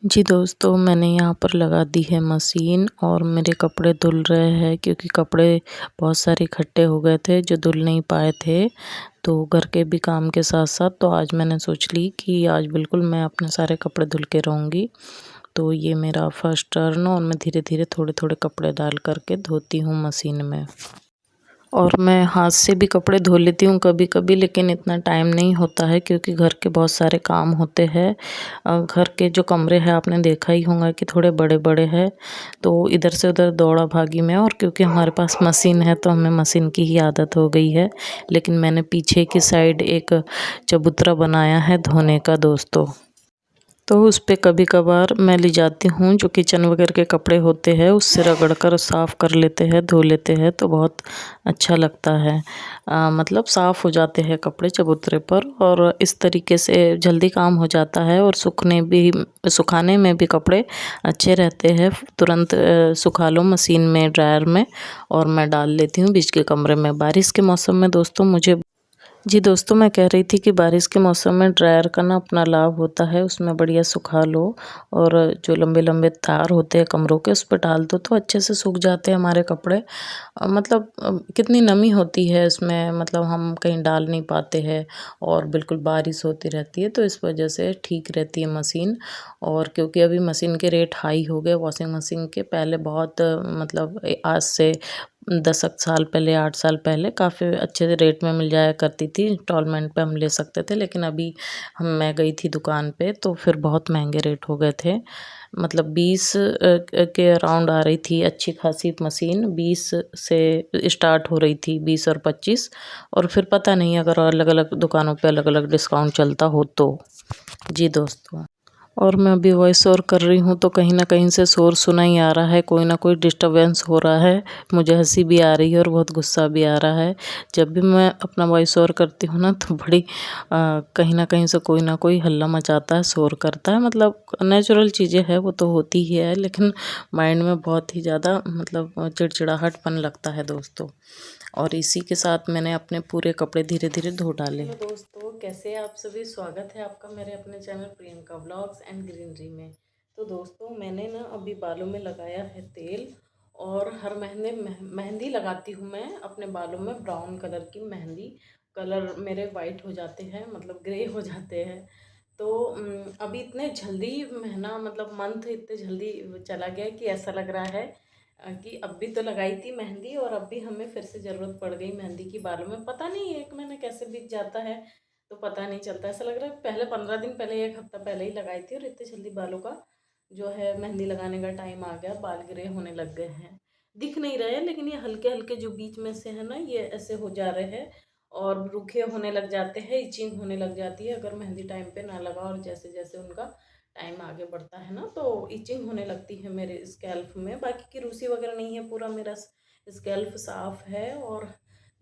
जी दोस्तों, मैंने यहाँ पर लगा दी है मशीन और मेरे कपड़े धुल रहे हैं क्योंकि कपड़े बहुत सारे इकट्ठे हो गए थे जो धुल नहीं पाए थे। तो घर के भी काम के साथ-साथ तो आज मैंने सोच ली कि आज बिल्कुल मैं अपने सारे कपड़े धुल के रहूँगी। तो ये मेरा फर्स्ट टर्न और मैं धीरे-धीरे थोड़े-थोड़े कपड़े डाल कर के धोती हूँ मशीन में। और मैं हाथ से भी कपड़े धो लेती हूँ कभी-कभी, लेकिन इतना टाइम नहीं होता है क्योंकि घर के बहुत सारे काम होते हैं। घर के जो कमरे हैं आपने देखा ही होगा कि थोड़े बड़े-बड़े हैं, तो इधर से उधर दौड़ा-भागी में और क्योंकि हमारे पास मशीन है तो हमें मशीन की ही आदत हो गई है। लेकिन मैंने पीछे की साइड एक चबूतरा बनाया है धोने का दोस्तों। तो उस पे कभी-कभार मैं ले जाती हूँ, जो किचन वगैरह के कपड़े होते हैं उससे रगड़ कर साफ़ कर लेते हैं, धो लेते हैं तो बहुत अच्छा लगता है। मतलब साफ़ हो जाते हैं कपड़े चबूतरे पर और इस तरीके से जल्दी काम हो जाता है और सुखाने में भी कपड़े अच्छे रहते हैं। तुरंत सुखा लो मशीन में, ड्रायर में और मैं डाल लेती हूँ बीच के कमरे में। बारिश के मौसम में दोस्तों मुझे जी दोस्तों, मैं कह रही थी कि बारिश के मौसम में ड्रायर का ना अपना लाभ होता है, उसमें बढ़िया सुखा लो और जो लंबे-लंबे तार होते हैं कमरों के उस पे डाल दो तो अच्छे से सूख जाते हैं हमारे कपड़े। मतलब कितनी नमी होती है इसमें, मतलब हम कहीं डाल नहीं पाते हैं और बिल्कुल बारिश होती रहती है तो इस वजह से ठीक रहती है मशीन। और क्योंकि अभी मशीन के रेट हाई हो गए वॉशिंग मशीन के, पहले बहुत मतलब आज से 10 साल पहले, 8 साल पहले काफ़ी अच्छे रेट में मिल जाया करती थी, इंस्टॉलमेंट पे हम ले सकते थे। लेकिन अभी मैं गई थी दुकान पे तो फिर बहुत महँगे रेट हो गए थे। मतलब 20 के अराउंड आ रही थी अच्छी खासी मशीन, 20 से स्टार्ट हो रही थी, 20 और 25 और फिर पता नहीं अगर अलग-अलग दुकानों पे अलग-अलग डिस्काउंट चलता हो तो। जी दोस्तों। और मैं अभी वॉइस ओवर कर रही हूँ तो कहीं न कहीं से शोर सुना ही आ रहा है, कोई ना कोई डिस्टर्बेंस हो रहा है। मुझे हँसी भी आ रही है और बहुत गुस्सा भी आ रहा है। जब भी मैं अपना वॉइस ओवर करती हूँ ना तो बड़ी कहीं न कहीं से कोई ना कोई हल्ला मचाता है, शोर करता है। मतलब नेचुरल चीज़ें हैं वो तो होती ही है, लेकिन माइंड में बहुत ही ज़्यादा मतलब चिड़चिड़ाहटपन लगता है दोस्तों। और इसी के साथ मैंने अपने पूरे कपड़े धीरे-धीरे धो डाले। हेलो दोस्तों, कैसे हैं आप सभी? स्वागत है आपका मेरे अपने channel Priyanka vlogs and greenery में। तो दोस्तों मैंने ना अभी बालों में लगाया है तेल और हर महीने मेहंदी लगाती हूँ मैं अपने बालों में, ब्राउन कलर की मेहंदी। कलर मेरे वाइट हो जाते हैं, मतलब ग्रे हो जाते हैं। तो अभी इतने जल्दी महीना मतलब मंथ इतने जल्दी चला गया कि ऐसा लग रहा है कि अब भी तो लगाई थी मेहंदी और अब भी हमें फिर से ज़रूरत पड़ गई मेहंदी की बालों में। पता नहीं एक महीना कैसे बीत जाता है तो पता नहीं चलता। ऐसा लग रहा है पहले 15 दिन पहले, एक हफ्ता पहले ही लगाई थी और इतनी जल्दी बालों का जो है मेहंदी लगाने का टाइम आ गया, बाल ग्रे होने लग गए हैं। दिख नहीं रहे हैं लेकिन ये हल्के हल्के जो बीच में से है ना, ये ऐसे हो जा रहे हैं और रूखे होने लग जाते हैं, इचिंग होने लग जाती है अगर मेहंदी टाइम पे ना लगा। और जैसे जैसे उनका टाइम आगे बढ़ता है ना तो इचिंग होने लगती है मेरे स्कैल्प में। बाकी की रूसी वगैरह नहीं है, पूरा मेरा स्कैल्प साफ है। और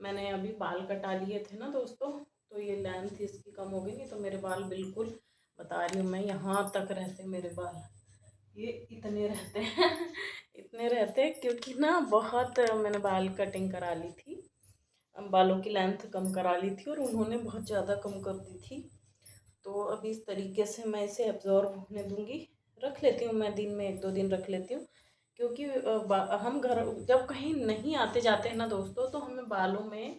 मैंने अभी बाल कटा लिए थे ना दोस्तों, तो ये लेंथ इसकी कम हो गई, नहीं तो मेरे बाल बिल्कुल बता रही हूँ मैं, यहाँ तक रहते मेरे बाल, ये इतने रहते हैं इतने रहते हैं क्योंकि ना बहुत मैंने बाल कटिंग करा ली थी, बालों की लेंथ कम करा ली थी और उन्होंने बहुत ज़्यादा कम कर दी थी। तो अभी इस तरीके से मैं इसे एब्जॉर्ब होने दूंगी। रख लेती हूँ मैं, दिन में 1-2 दिन रख लेती हूँ क्योंकि हम घर जब कहीं नहीं आते जाते हैं ना दोस्तों तो हमें बालों में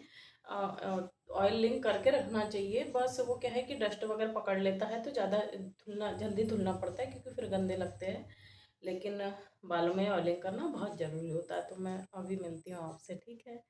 ऑयलिंग करके रखना चाहिए। बस वो क्या है कि डस्ट वगैरह पकड़ लेता है तो ज़्यादा धुलना, जल्दी धुलना पड़ता है क्योंकि फिर गंदे लगते हैं। लेकिन बालों में ऑयलिंग करना बहुत ज़रूरी होता है। तो मैं अभी मिलती हूँ आपसे, ठीक है।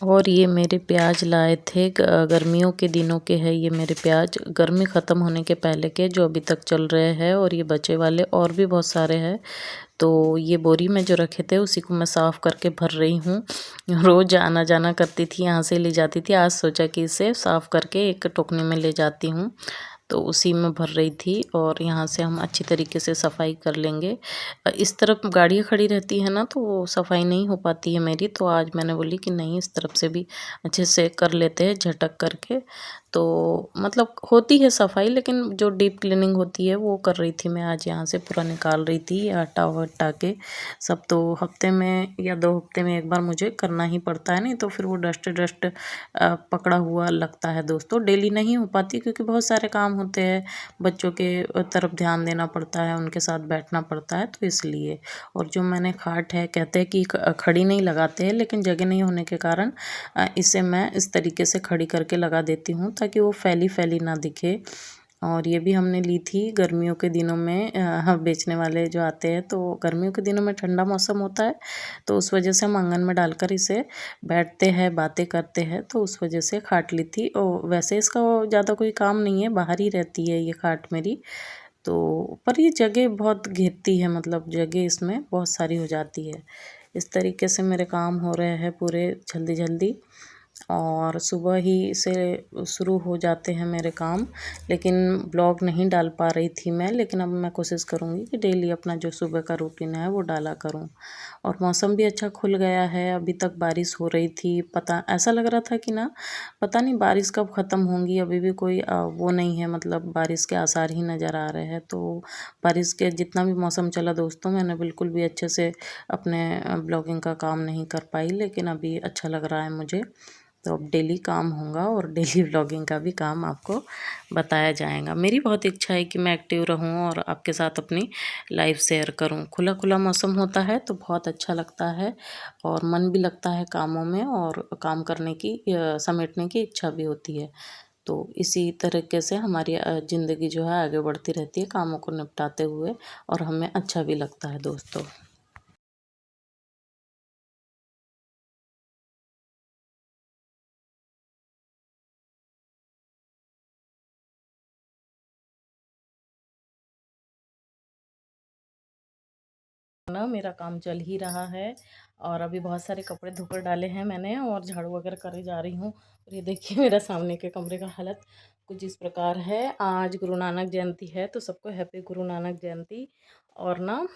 और ये मेरे प्याज लाए थे गर्मियों के दिनों के हैं ये मेरे प्याज, गर्मी ख़त्म होने के पहले के, जो अभी तक चल रहे हैं। और ये बचे वाले और भी बहुत सारे हैं। तो ये बोरी में जो रखे थे उसी को मैं साफ़ करके भर रही हूँ। रोज़ आना जाना करती थी, यहाँ से ले जाती थी। आज सोचा कि इसे साफ़ करके एक टोकनी में ले जाती हूँ, तो उसी में भर रही थी। और यहाँ से हम अच्छी तरीके से सफाई कर लेंगे। इस तरफ गाड़ियाँ खड़ी रहती है ना, तो वो सफाई नहीं हो पाती है मेरी। तो आज मैंने बोली कि नहीं, इस तरफ से भी अच्छे से कर लेते हैं झटक करके। तो मतलब होती है सफाई, लेकिन जो डीप क्लीनिंग होती है वो कर रही थी मैं आज। यहाँ से पूरा निकाल रही थी हटा वटा के सब। तो हफ्ते में या 2 हफ्ते में एक बार मुझे करना ही पड़ता है, नहीं तो फिर वो डस्ट डस्ट पकड़ा हुआ लगता है दोस्तों। डेली नहीं हो पाती क्योंकि बहुत सारे काम होते हैं, बच्चों के तरफ ध्यान देना पड़ता है, उनके साथ बैठना पड़ता है, तो इसलिए। और जो मैंने खाट है, कहते हैं कि खड़ी नहीं लगाते हैं, लेकिन जगह नहीं होने के कारण इसे मैं इस तरीके से खड़ी करके लगा देती हूँ ताकि वो फैली फैली ना दिखे। और ये भी हमने ली थी गर्मियों के दिनों में। बेचने वाले जो आते हैं, तो गर्मियों के दिनों में ठंडा मौसम होता है, तो उस वजह से हम आंगन में डालकर इसे बैठते हैं, बातें करते हैं, तो उस वजह से खाट ली थी। और वैसे इसका ज़्यादा कोई काम नहीं है, बाहर ही रहती है ये खाट मेरी। तो पर ये जगह बहुत घेरती है, मतलब जगह इसमें बहुत सारी हो जाती है। इस तरीके से मेरे काम हो रहे हैं पूरे जल्दी जल्दी। और सुबह ही से शुरू हो जाते हैं मेरे काम। लेकिन ब्लॉग नहीं डाल पा रही थी मैं, लेकिन अब मैं कोशिश करूँगी कि डेली अपना जो सुबह का रूटीन है वो डाला करूँ। और मौसम भी अच्छा खुल गया है। अभी तक बारिश हो रही थी, पता ऐसा लग रहा था कि ना, पता नहीं बारिश कब ख़त्म होंगी। अभी भी कोई वो नहीं है, मतलब बारिश के आसार ही नज़र आ रहे हैं। तो बारिश के जितना भी मौसम चला दोस्तों, मैंने बिल्कुल भी अच्छे से अपने ब्लॉगिंग का काम नहीं कर पाई, लेकिन अभी अच्छा लग रहा है मुझे। तो अब डेली काम होगा और डेली व्लॉगिंग का भी काम आपको बताया जाएगा। मेरी बहुत इच्छा है कि मैं एक्टिव रहूं और आपके साथ अपनी लाइफ शेयर करूं। खुला खुला मौसम होता है तो बहुत अच्छा लगता है, और मन भी लगता है कामों में, और काम करने की समेटने की इच्छा भी होती है। तो इसी तरीके से हमारी ज़िंदगी जो है आगे बढ़ती रहती है, कामों को निपटाते हुए, और हमें अच्छा भी लगता है दोस्तों। ना मेरा काम चल ही रहा है, और अभी बहुत सारे कपड़े धोकर डाले हैं मैंने, और झाड़ू वगैरह करे जा रही हूँ। और ये देखिए मेरा सामने के कमरे का हालत कुछ इस प्रकार है। आज गुरु नानक जयंती है, तो सबको हैप्पी गुरु नानक जयंती। और ना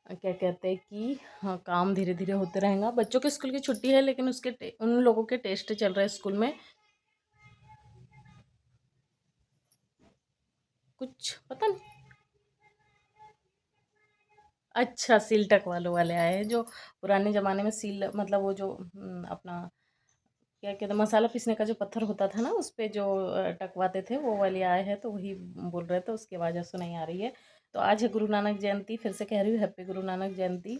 क्या कहते हैं कि हाँ, काम धीरे धीरे होते रहेगा। बच्चों के स्कूल की छुट्टी है, लेकिन उसके उन लोगों के टेस्ट चल रहे हैं स्कूल में। कुछ पता नहीं। अच्छा, सील टकवालों वाले आए हैं, जो पुराने ज़माने में सील, मतलब वो जो अपना क्या कहते हैं, मसाला पीसने का जो पत्थर होता था ना, उस पे जो टकवाते थे, वो वाले आए हैं। तो वही बोल रहे थे, उसकी आवाज़ सुनाई आ रही है। तो आज है गुरु नानक जयंती, फिर से कह रही हूँ हैप्पी गुरु नानक जयंती।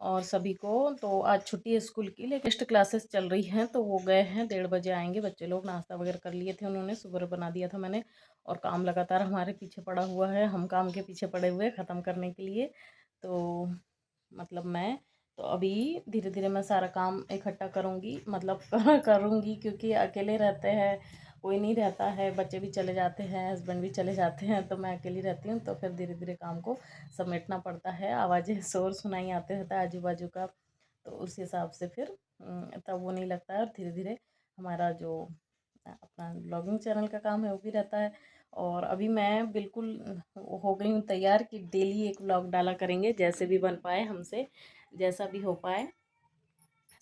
और सभी को तो आज छुट्टी है स्कूल की, लेकिन टेस्ट क्लासेस चल रही हैं, तो वो गए हैं। 1:30 बजे आएंगे बच्चे लोग। नाश्ता वगैरह कर लिए थे उन्होंने, सुबह बना दिया था मैंने। और काम लगातार हमारे पीछे पड़ा हुआ है, हम काम के पीछे पड़े हुए ख़त्म करने के लिए। तो मतलब मैं तो अभी धीरे धीरे मैं सारा काम इकट्ठा करूँगी, मतलब करूँगी, क्योंकि अकेले रहते हैं, कोई नहीं रहता है, बच्चे भी चले जाते हैं, हस्बैंड भी चले जाते हैं, तो मैं अकेली रहती हूँ। तो फिर धीरे धीरे काम को समेटना पड़ता है। आवाज़ें शोर सुनाई आते रहता है आजू बाजू का, तो उस हिसाब से फिर तब वो नहीं लगता है। और धीरे धीरे हमारा जो अपना ब्लॉगिंग चैनल का काम है वो भी रहता है। और अभी मैं बिल्कुल हो गई हूँ तैयार कि डेली एक व्लॉग डाला करेंगे, जैसे भी बन पाए हमसे, जैसा भी हो पाए।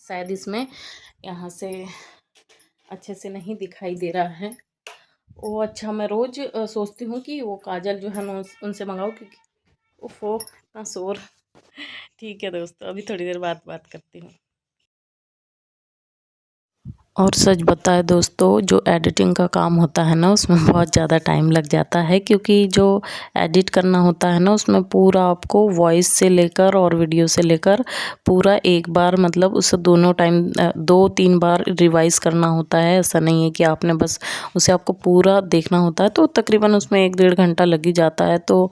शायद इसमें यहाँ से अच्छे से नहीं दिखाई दे रहा है। ओ अच्छा, मैं रोज़ सोचती हूँ कि वो काजल जो है ना उनसे मंगाऊँ, क्योंकि ओफो इतना शोर। ठीक है दोस्तों, अभी थोड़ी देर बाद बात करती हूँ। और सच बताएं दोस्तों, जो एडिटिंग का काम होता है ना उसमें बहुत ज़्यादा टाइम लग जाता है, क्योंकि जो एडिट करना होता है ना उसमें पूरा आपको वॉइस से लेकर और वीडियो से लेकर पूरा एक बार मतलब उसे दोनों टाइम 2-3 बार रिवाइज़ करना होता है। ऐसा नहीं है कि आपने बस उसे आपको पूरा देखना होता है, तो तकरीबन उसमें 1-1.5 घंटा लग ही जाता है, तो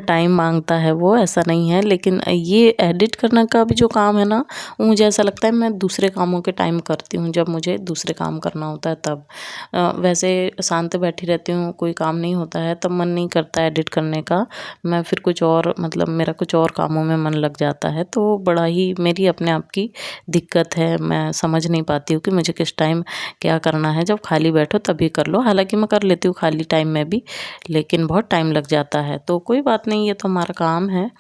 टाइम मांगता है वो, ऐसा नहीं है। लेकिन ये एडिट करने का भी जो काम है ना, वो मुझे ऐसा लगता है मैं दूसरे कामों के टाइम करती हूँ, जब मुझे दूसरे काम करना होता है तब। वैसे शांत बैठी रहती हूँ, कोई काम नहीं होता है तब मन नहीं करता एडिट करने का। मैं फिर कुछ और मतलब मेरा कुछ और कामों में मन लग जाता है, तो बड़ा ही मेरी अपने आप की दिक्कत है। मैं समझ नहीं पाती हूँ कि मुझे किस टाइम क्या करना है। जब खाली बैठो तभी कर लो, हालांकि मैं कर लेती हूँ खाली टाइम में भी, लेकिन बहुत टाइम लग जाता है। तो कोई बात नहीं, ये तो हमारा काम है,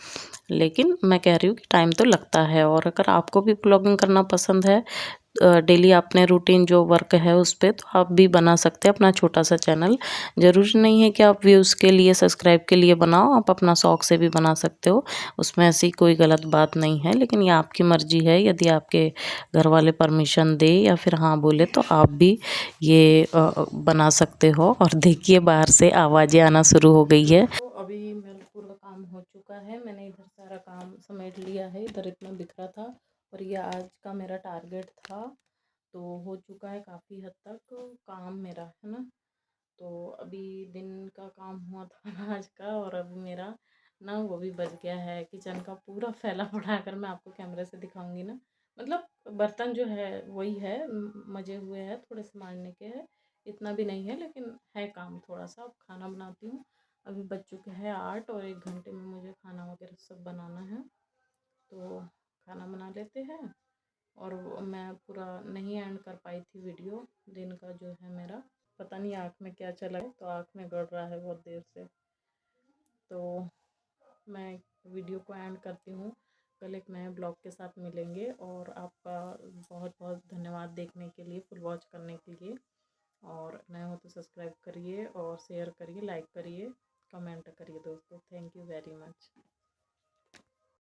लेकिन मैं कह रही हूँ कि टाइम तो लगता है। और अगर आपको भी ब्लॉगिंग करना पसंद है, डेली आपने रूटीन जो वर्क है उस पे, तो आप भी बना सकते हैं अपना छोटा सा चैनल। ज़रूरी नहीं है कि आप व्यूज़ के लिए, सब्सक्राइब के लिए बनाओ, आप अपना शौक से भी बना सकते हो। उसमें ऐसी कोई गलत बात नहीं है, लेकिन ये आपकी मर्ज़ी है। यदि आपके घर वाले परमिशन दे या फिर हाँ बोले, तो आप भी ये बना सकते हो। और देखिए बाहर से आवाज़ें आना शुरू हो गई है। तो अभी मेरा पूरा काम हो चुका है, मैंने इधर सारा काम समेट लिया है, इधर इतना बिखरा था, और ये आज का मेरा टारगेट था, तो हो चुका है काफ़ी हद तक काम मेरा, है ना। तो अभी दिन का काम हुआ था आज का, और अभी मेरा ना वो भी बच गया है, किचन का पूरा फैला पड़ा है। अगर मैं आपको कैमरे से दिखाऊंगी ना, मतलब बर्तन जो है वही है, मजे हुए हैं, थोड़े से मारने के हैं, इतना भी नहीं है, लेकिन है काम थोड़ा सा। अब खाना बनाती हूँ, अभी बज चुके हैं 8, और 1 घंटे में मुझे खाना वगैरह सब बनाना है, तो खाना बना लेते हैं। और मैं पूरा नहीं एंड कर पाई थी वीडियो, दिन का जो है मेरा, पता नहीं आँख में क्या चला है, तो आँख में गड़ रहा है बहुत देर से, तो मैं वीडियो को एंड करती हूँ। कल एक नए ब्लॉग के साथ मिलेंगे, और आपका बहुत बहुत धन्यवाद देखने के लिए, फुल वॉच करने के लिए। और नए हो तो सब्सक्राइब करिए, और शेयर करिए, लाइक करिए, कमेंट करिए दोस्तों। Thank you very much.